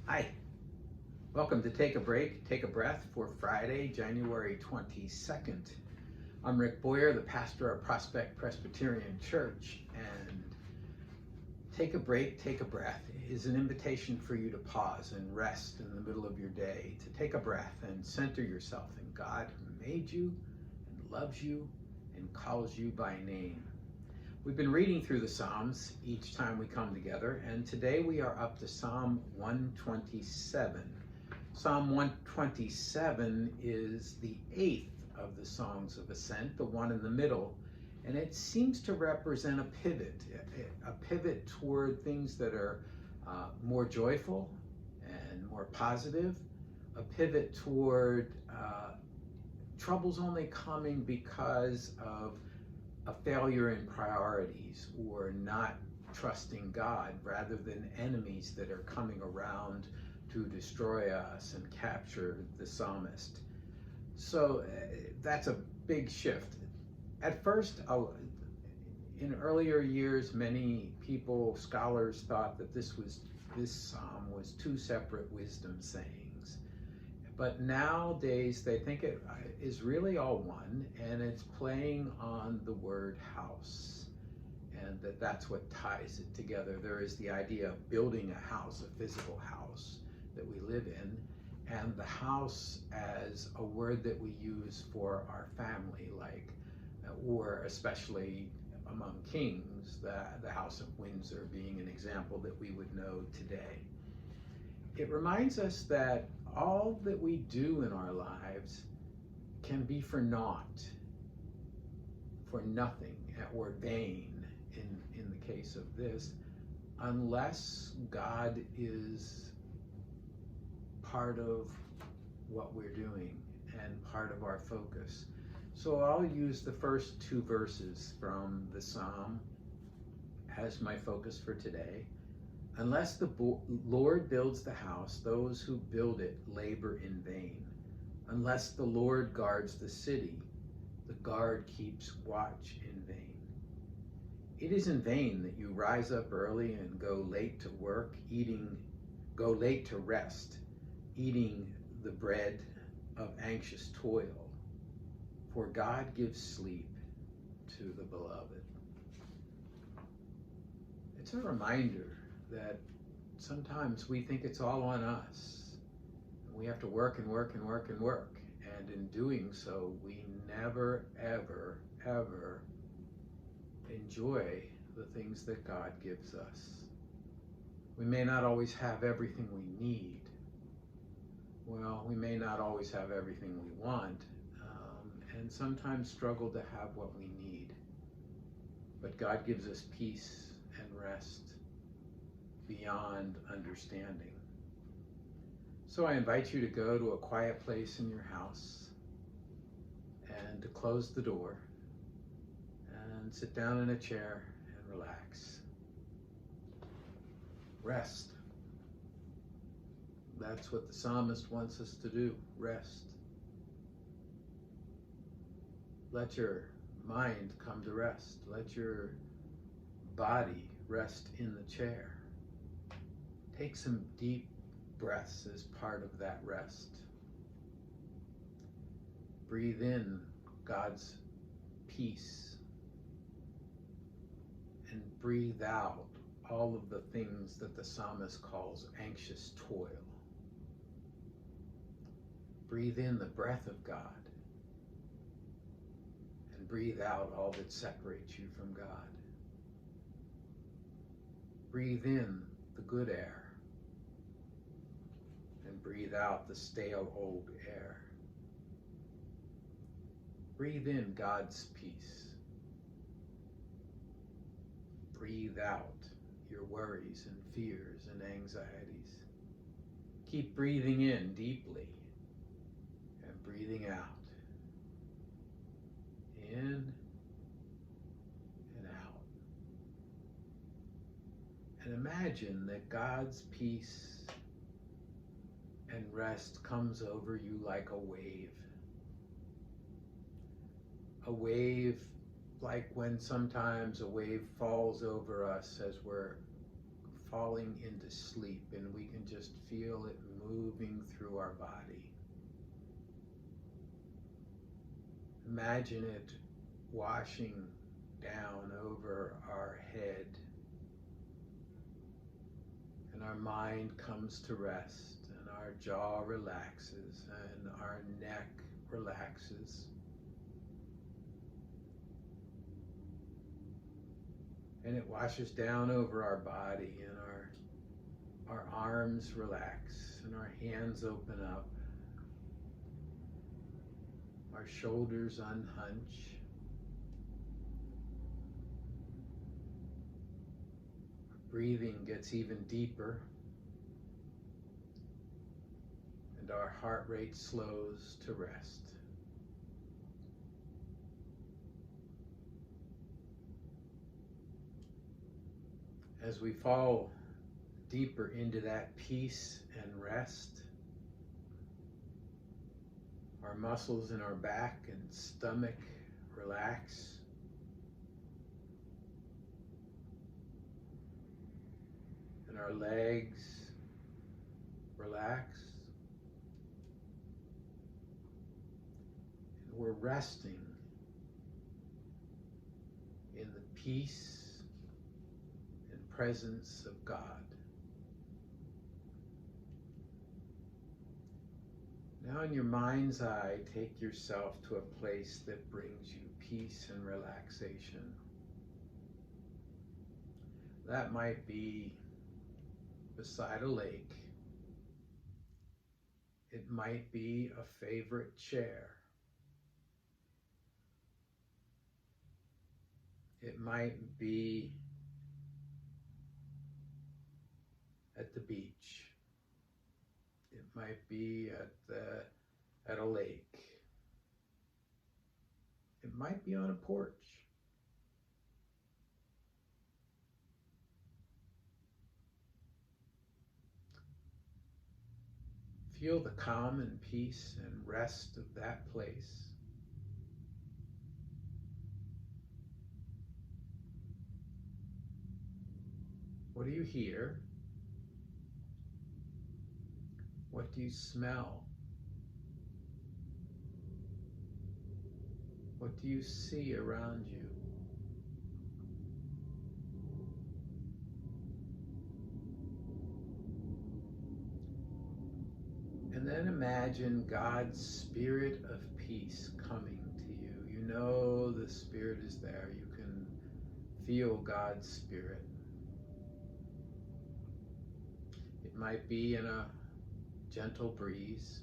Hi, welcome to Take a Break, Take a Breath for Friday, January 22nd. I'm Rick Boyer, the pastor of Prospect Presbyterian Church, and Take a Break, Take a Breath is an invitation for you to pause and rest in the middle of your day, to take a breath and center yourself in God who made you and loves you and calls you by name. We've been reading through the Psalms each time we come together, and today we are up to Psalm 127. Psalm 127 is the 8th of the Songs of Ascent, the one in the middle, and it seems to represent a pivot toward things that are more joyful and more positive, a pivot toward troubles only coming because of a failure in priorities or not trusting God, rather than enemies that are coming around to destroy us and capture the psalmist. So that's a big shift. At first, in earlier years, many people, scholars, thought that this psalm was two separate wisdom sayings. But nowadays, they think it is really all one, and it's playing on the word house, and that's what ties it together. There is the idea of building a house, a physical house that we live in, and the house as a word that we use for our family, or especially among kings, the House of Windsor being an example that we would know today. It reminds us that all that we do in our lives can be for naught, for nothing, or vain in the case of this, unless God is part of what we're doing and part of our focus. So I'll use the first two verses from the psalm as my focus for today. Unless the Lord builds the house, those who build it labor in vain. Unless the Lord guards the city, the guard keeps watch in vain. It is in vain that you rise up early and go late to work, go late to rest, eating the bread of anxious toil. For God gives sleep to the beloved. It's a reminder that sometimes we think it's all on us. We have to work and work and work and work. And in doing so, we never, ever, ever enjoy the things that God gives us. We may not always have everything we need. Well, we may not always have everything we want, and sometimes struggle to have what we need. But God gives us peace and rest beyond understanding. So I invite you to go to a quiet place in your house and to close the door and sit down in a chair and relax. Rest. That's what the psalmist wants us to do, rest. Let your mind come to rest. Let your body rest in the chair. Take some deep breaths as part of that rest. Breathe in God's peace and breathe out all of the things that the psalmist calls anxious toil. Breathe in the breath of God and breathe out all that separates you from God. Breathe in the good air and breathe out the stale old air. Breathe in God's peace. Breathe out your worries and fears and anxieties. Keep breathing in deeply and breathing out. In and out. And imagine that God's peace and rest comes over you like a wave. A wave, like when sometimes a wave falls over us as we're falling into sleep, and we can just feel it moving through our body. Imagine it washing down over our head, and our mind comes to rest, and our jaw relaxes, and our neck relaxes. And it washes down over our body, and our arms relax, and our hands open up. Our shoulders unhunch. Our breathing gets even deeper, and our heart rate slows to rest. As we fall deeper into that peace and rest, our muscles in our back and stomach relax. And our legs relax. And we're resting in the peace and presence of God. Now in your mind's eye, take yourself to a place that brings you peace and relaxation. That might be beside a lake. It might be a favorite chair. It might be at the beach. It might be at a lake. It might be on a porch. Feel the calm and peace and rest of that place. What do you hear? What do you smell? What do you see around you? And then imagine God's spirit of peace coming to you. You know the Spirit is there. You can feel God's Spirit. It might be in a gentle breeze.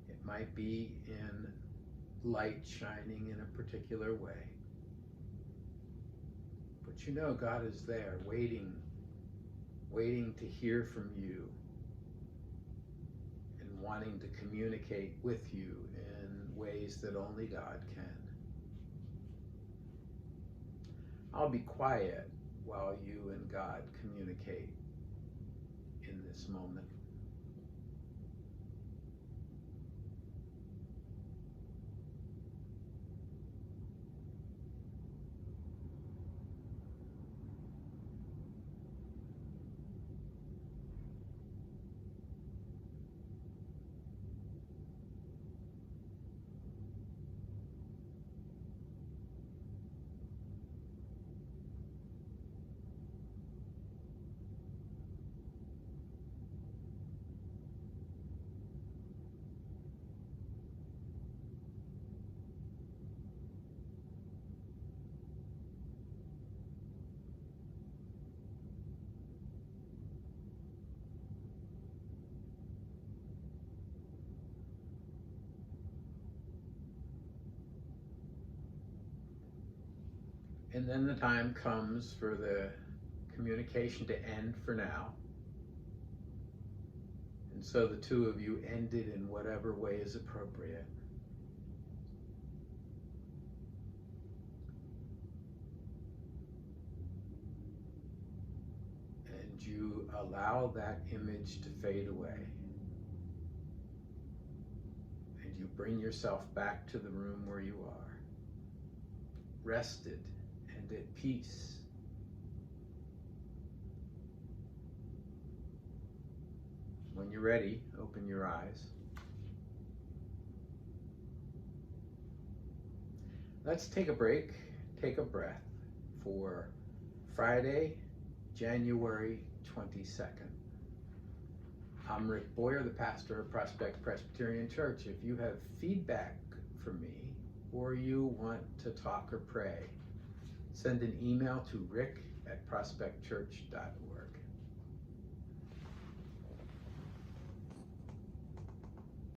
It might be in light shining in a particular way. But you know God is there, waiting to hear from you and wanting to communicate with you in ways that only God can. I'll be quiet while you and God communicate in this moment. And then the time comes for the communication to end for now. And so the two of you end it in whatever way is appropriate. And you allow that image to fade away. And you bring yourself back to the room where you are, rested and at peace When you're ready, open your eyes. Let's take a break, take a breath for Friday, January 22nd. I'm Rick Boyer, the pastor of Prospect Presbyterian Church. If you have feedback for me or you want to talk or pray, send an email to rick@prospectchurch.org.